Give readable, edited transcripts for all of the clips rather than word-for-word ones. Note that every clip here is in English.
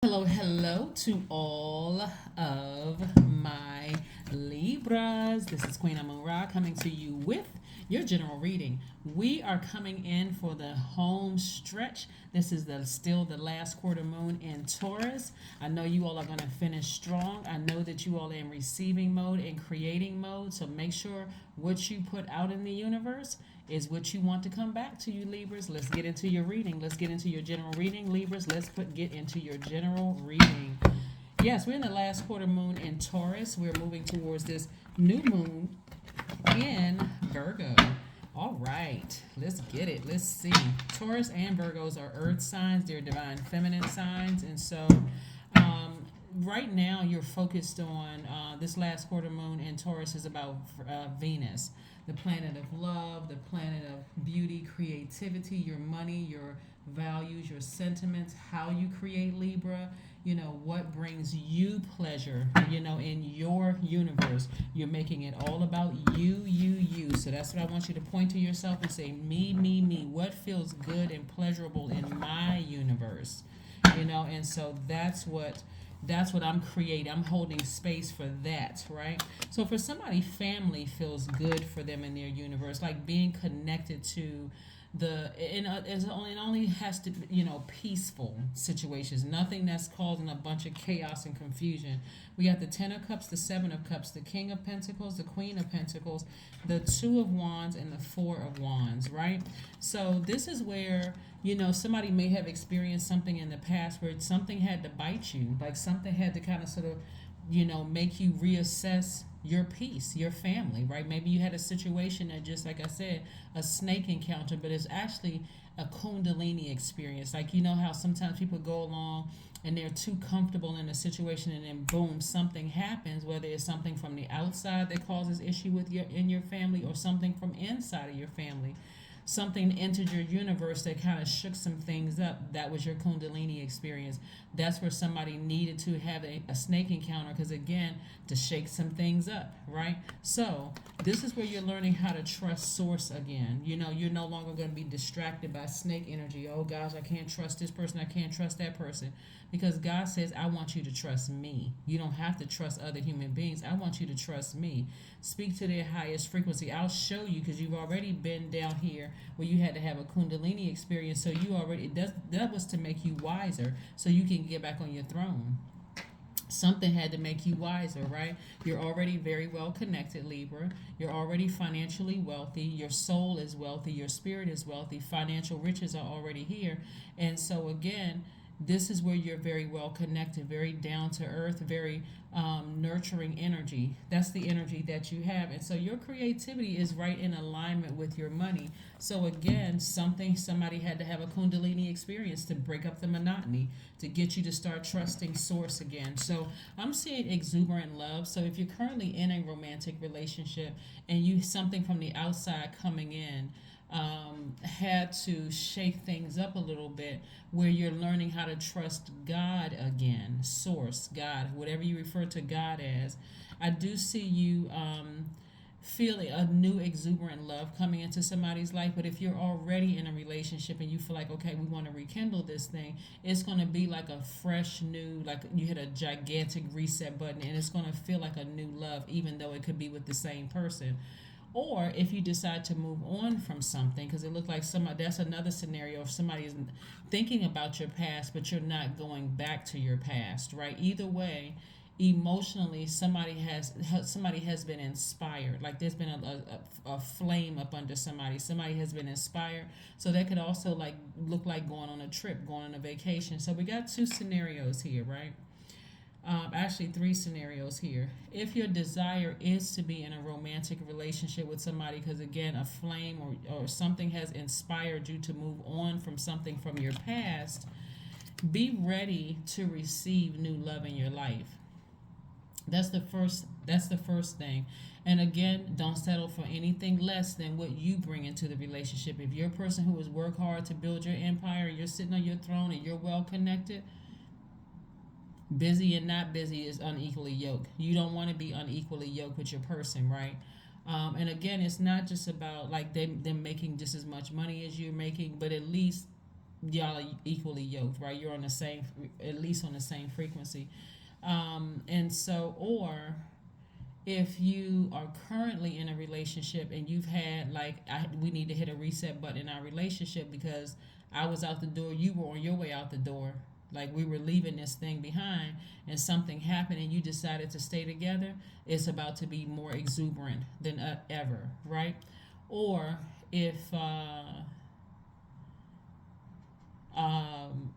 Hello, hello to all of my Libras. This is Queen Amun-Ra coming to you with your general reading. We are coming in for the home stretch. This is still the last quarter moon in Taurus. I know you all are going to finish strong. I know that you all are in receiving mode and creating mode. So make sure what you put out in the universe is what you want to come back to, you Libras. Let's get into your reading. Let's get into your general reading, Libras. Get into your general reading. Yes, we're in the last quarter moon in Taurus. We're moving towards this new moon in Virgo. All right, let's get it. Let's see. Taurus and Virgos are earth signs. They're divine feminine signs. And so right now you're focused on this last quarter moon in Taurus is about Venus, the planet of love, the planet of beauty, creativity, your money, your values, your sentiments, how you create Libra, what brings you pleasure, in your universe. You're making it all about you. So that's what I want you to point to yourself and say, me. What feels good and pleasurable in my universe? And so that's what I'm creating. I'm holding space for that, right? So for somebody, family feels good for them in their universe, like being connected to it only has to be, peaceful situations, nothing that's causing a bunch of chaos and confusion. We got the Ten of Cups, the Seven of Cups, the King of Pentacles, the Queen of Pentacles, the Two of Wands, and the Four of Wands, right? So this is where somebody may have experienced something in the past where something had to bite you, like something had to kind of sort of make you reassess your peace, your family, right? Maybe you had a situation that, just like I said, a snake encounter, but it's actually a Kundalini experience. Like, how sometimes people go along and they're too comfortable in a situation, and then boom, something happens, whether it's something from the outside that causes issue in your family, or something from inside of your family. Something entered your universe that kind of shook some things up. That was your Kundalini experience. That's where somebody needed to have a snake encounter, because, again, to shake some things up, right? So this is where you're learning how to trust source again. You're no longer going to be distracted by snake energy. Oh gosh, I can't trust this person, I can't trust that person. Because God says, I want you to trust me. You don't have to trust other human beings. I want you to trust me. Speak to their highest frequency. I'll show you, because you've already been down here where you had to have a Kundalini experience. So that was to make you wiser, so you can get back on your throne. Something had to make you wiser, right? You're already very well connected, Libra. You're already financially wealthy. Your soul is wealthy. Your spirit is wealthy. Financial riches are already here. And so, again, this is where you're very well connected, very down to earth, very nurturing energy. That's the energy that you have. And so your creativity is right in alignment with your money. So again, somebody had to have a Kundalini experience to break up the monotony, to get you to start trusting source again. So I'm seeing exuberant love. So if you're currently in a romantic relationship and you something from the outside coming in, had to shake things up a little bit, where you're learning how to trust God again, source, God, whatever you refer to God as. I do see you feeling a new exuberant love coming into somebody's life. But if you're already in a relationship and you feel like, okay, we want to rekindle this thing, it's going to be like a fresh new, like you hit a gigantic reset button, and it's going to feel like a new love, even though it could be with the same person. Or if you decide to move on from something, because it looked like that's another scenario. If somebody is thinking about your past, but you're not going back to your past, right? Either way, emotionally, somebody has been inspired. Like there's been a flame up under somebody. Somebody has been inspired. So that could also like look like going on a trip, going on a vacation. So we got two scenarios here, right? Actually, three scenarios here. If your desire is to be in a romantic relationship with somebody, because again, a flame or something has inspired you to move on from something from your past, be ready to receive new love in your life. That's the first thing. And again, don't settle for anything less than what you bring into the relationship. If you're a person who has worked hard to build your empire, you're sitting on your throne and you're well connected, busy and not busy is unequally yoked. You don't want to be unequally yoked with your person, right? And again, it's not just about like them making just as much money as you're making, but at least y'all are equally yoked, right? You're on the same, at least on the same frequency. And so, or if you are currently in a relationship and you've had like we need to hit a reset button in our relationship because I was out the door, you were on your way out the door, like we were leaving this thing behind, and something happened and you decided to stay together. It's about to be more exuberant than ever, right? Or if um,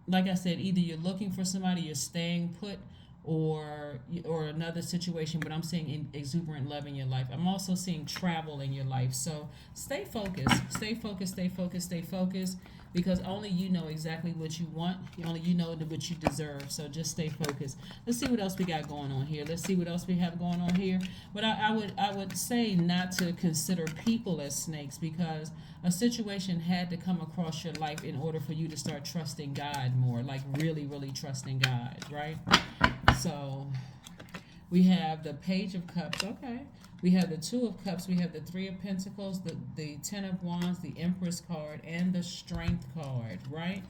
like I said, either you're looking for somebody, you're staying put, or another situation. But I'm seeing exuberant love in your life. I'm also seeing travel in your life. So stay focused, stay focused, stay focused, stay focused, because only you know exactly what you want. Only you know what you deserve. So just stay focused. Let's see what else we got going on here. Let's see what else we have going on here. But I would say not to consider people as snakes, because a situation had to come across your life in order for you to start trusting God more, like really, really trusting God, right? So we have the Page of Cups, okay. We have the Two of Cups, we have the Three of Pentacles, the Ten of Wands, the Empress card, and the Strength card, right?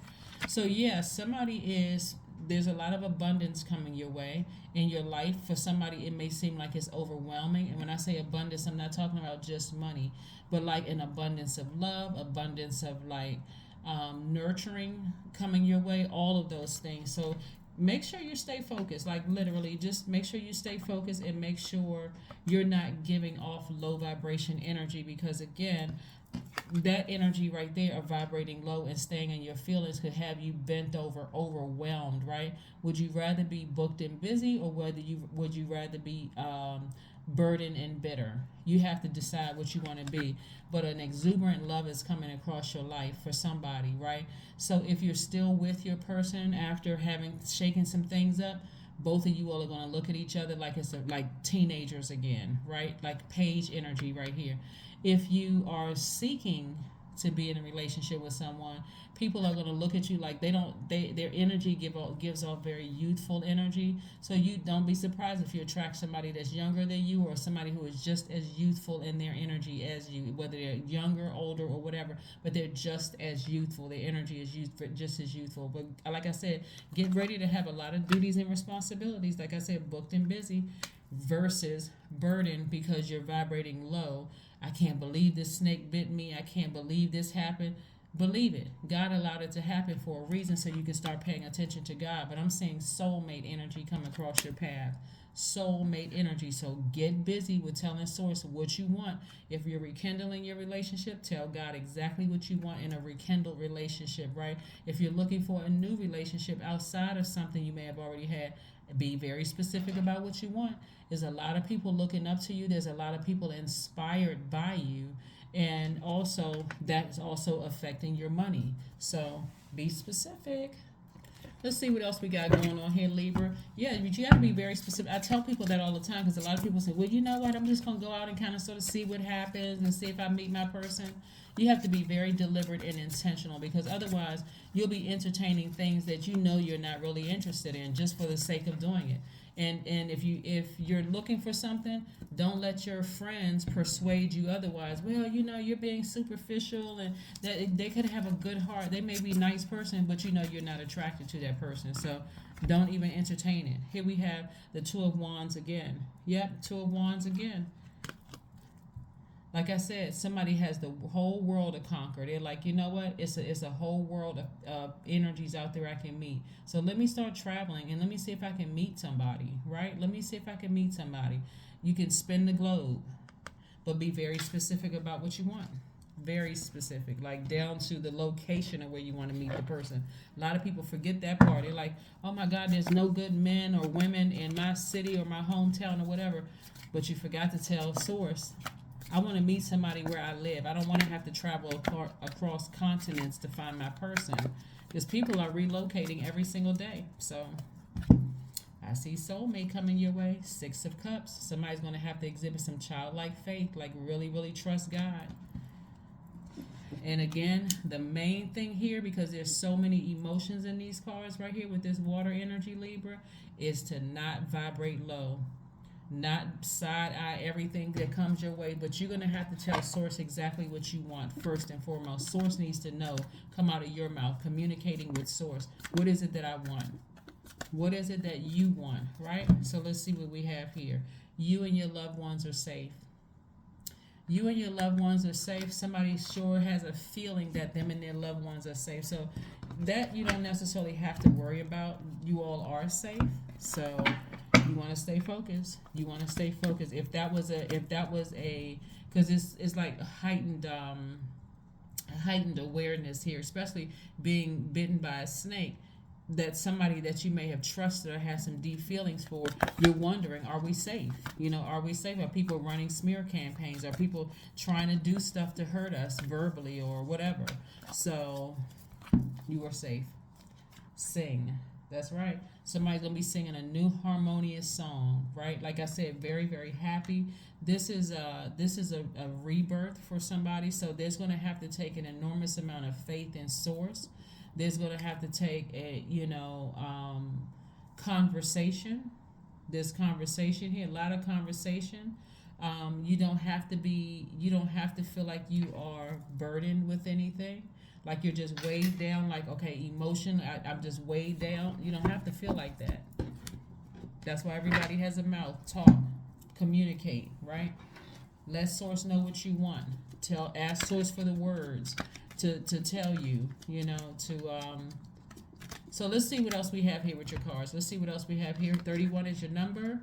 So yes, there's a lot of abundance coming your way in your life. For somebody, it may seem like it's overwhelming. And when I say abundance, I'm not talking about just money, but like an abundance of love, abundance of like nurturing coming your way, all of those things. So make sure you stay focused, like literally just make sure you stay focused, and make sure you're not giving off low vibration energy, because again, that energy right there of vibrating low and staying in your feelings could have you bent over, overwhelmed, right? Would you rather be booked and busy, or would you rather be burdened and bitter? You have to decide what you want to be. But an exuberant love is coming across your life for somebody, right? So if you're still with your person after having shaken some things up, both of you all are going to look at each other like like teenagers again, right? Like Page energy right here. If you are seeking to be in a relationship with someone, people are going to look at you like their energy gives off very youthful energy. So you don't be surprised if you attract somebody that's younger than you, or somebody who is just as youthful in their energy as you, whether they're younger, older, or whatever, but they're just as youthful. Their energy is just as youthful. But like I said, get ready to have a lot of duties and responsibilities, like I said, booked and busy, versus burden because you're vibrating low. I can't believe this snake bit me. I can't believe this happened. Believe it. God allowed it to happen for a reason, so you can start paying attention to God. But I'm seeing soulmate energy come across your path. Soulmate energy. So get busy with telling Source what you want. If you're rekindling your relationship, tell God exactly what you want in a rekindled relationship, right? If you're looking for a new relationship outside of something you may have already had, be very specific about what you want. There's a lot of people looking up to you. There's a lot of people inspired by you. And also, that's also affecting your money. So be specific. Let's see what else we got going on here, Libra. Yeah, but you have to be very specific. I tell people that all the time, because a lot of people say, well, you know what? I'm just going to go out and kind of sort of see what happens and see if I meet my person. You have to be very deliberate and intentional, because otherwise you'll be entertaining things that you know you're not really interested in just for the sake of doing it. And if you're looking for something, don't let your friends persuade you otherwise. Well, you know, you're being superficial, and that they could have a good heart. They may be a nice person, but you know you're not attracted to that person. So don't even entertain it. Here we have the Two of Wands again. Yep, Two of Wands again. Like I said, somebody has the whole world to conquer. They're like, you know what? It's a whole world of energies out there I can meet. So let me start traveling, and let me see if I can meet somebody, right? Let me see if I can meet somebody. You can spin the globe, but be very specific about what you want. Very specific, like down to the location of where you want to meet the person. A lot of people forget that part. They're like, oh my God, there's no good men or women in my city or my hometown or whatever. But you forgot to tell Source, I want to meet somebody where I live. I don't want to have to travel across continents to find my person, because people are relocating every single day. So I see soulmate coming your way. Six of Cups. Somebody's going to have to exhibit some childlike faith, like really, really trust God. And again, the main thing here, because there's so many emotions in these cards right here with this water energy, Libra, is to not vibrate low. not side eye everything that comes your way, but you're going to have to tell source exactly what you want first and foremost. Source needs to know, come out of your mouth, communicating with source. What is it that I want? What is it that you want, right? So let's see what we have here. You and your loved ones are safe. You and your loved ones are safe. Somebody sure has a feeling that them and their loved ones are safe. So that you don't necessarily have to worry about. You all are safe. So you want to stay focused. You want to stay focused. If that was a, because it's like heightened awareness here, especially being bitten by a snake. That somebody that you may have trusted or had some deep feelings for, you're wondering, are we safe? Are we safe? Are people running smear campaigns? Are people trying to do stuff to hurt us verbally or whatever? So you are safe. Sing. That's right. Somebody's going to be singing a new harmonious song, right? Like I said, very, very happy. This is a rebirth for somebody. So there's going to have to take an enormous amount of faith in source. There's going to have to take a, conversation. There's conversation here, a lot of conversation. You don't have to feel like you are burdened with anything. Like you're just weighed down, like, okay, emotion, I'm just weighed down. You don't have to feel like that. That's why everybody has a mouth. Talk, communicate, right? Let source know what you want. Ask source for the words. To tell you, so let's see what else we have here with your cards. Let's see what else we have here. 31 is your number,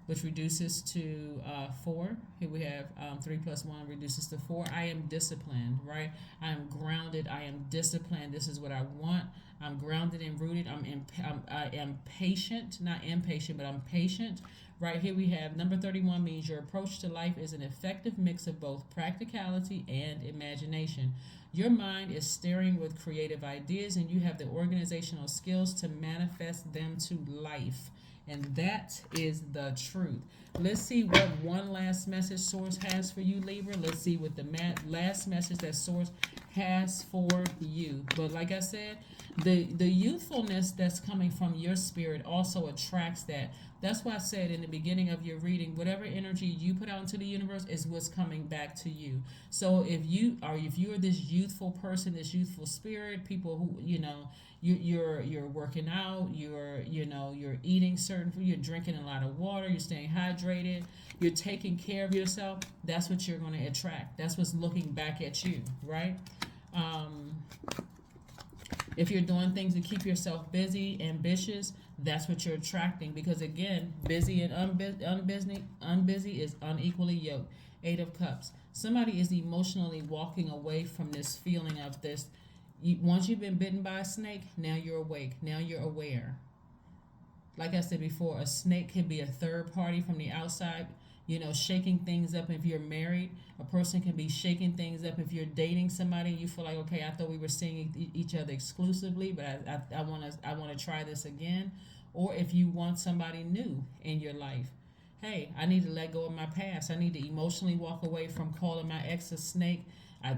which reduces to 4. Here we have 3 plus 1 reduces to 4. I am disciplined, right? I am grounded. I am disciplined. This is what I want. I'm grounded and rooted. I am patient, not impatient, but I'm patient. Right here we have number 31 means your approach to life is an effective mix of both practicality and imagination. Your mind is stirring with creative ideas and you have the organizational skills to manifest them to life. And that is the truth. Let's see what one last message source has for you, Libra. Let's see what the last message that source has for you. But like I said, the youthfulness that's coming from your spirit also attracts that. That's why I said in the beginning of your reading, whatever energy you put out into the universe is what's coming back to you. So if you are this youthful person, this youthful spirit, people who you're working out, you're eating certain food, you're drinking a lot of water, you're staying hydrated, you're taking care of yourself, that's what you're going to attract. That's what's looking back at you, right? If you're doing things to keep yourself busy, ambitious, that's what you're attracting. Because again, busy and unbusy is unequally yoked. 8 of Cups. Somebody is emotionally walking away from this feeling of this. Once you've been bitten by a snake, now you're awake. Now you're aware. Like I said before, a snake can be a third party from the outside, shaking things up. If you're married, a person can be shaking things up. If you're dating somebody, you feel like, okay, I thought we were seeing each other exclusively, but I want to try this again. Or if you want somebody new in your life, hey, I need to let go of my past. I need to emotionally walk away from calling my ex a snake. I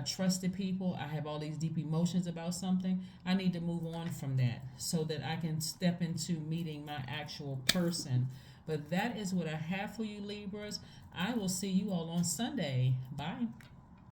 trusted people. I have all these deep emotions about something. I need to move on from that so that I can step into meeting my actual person. But that is what I have for you, Libras. I will see you all on Sunday. Bye.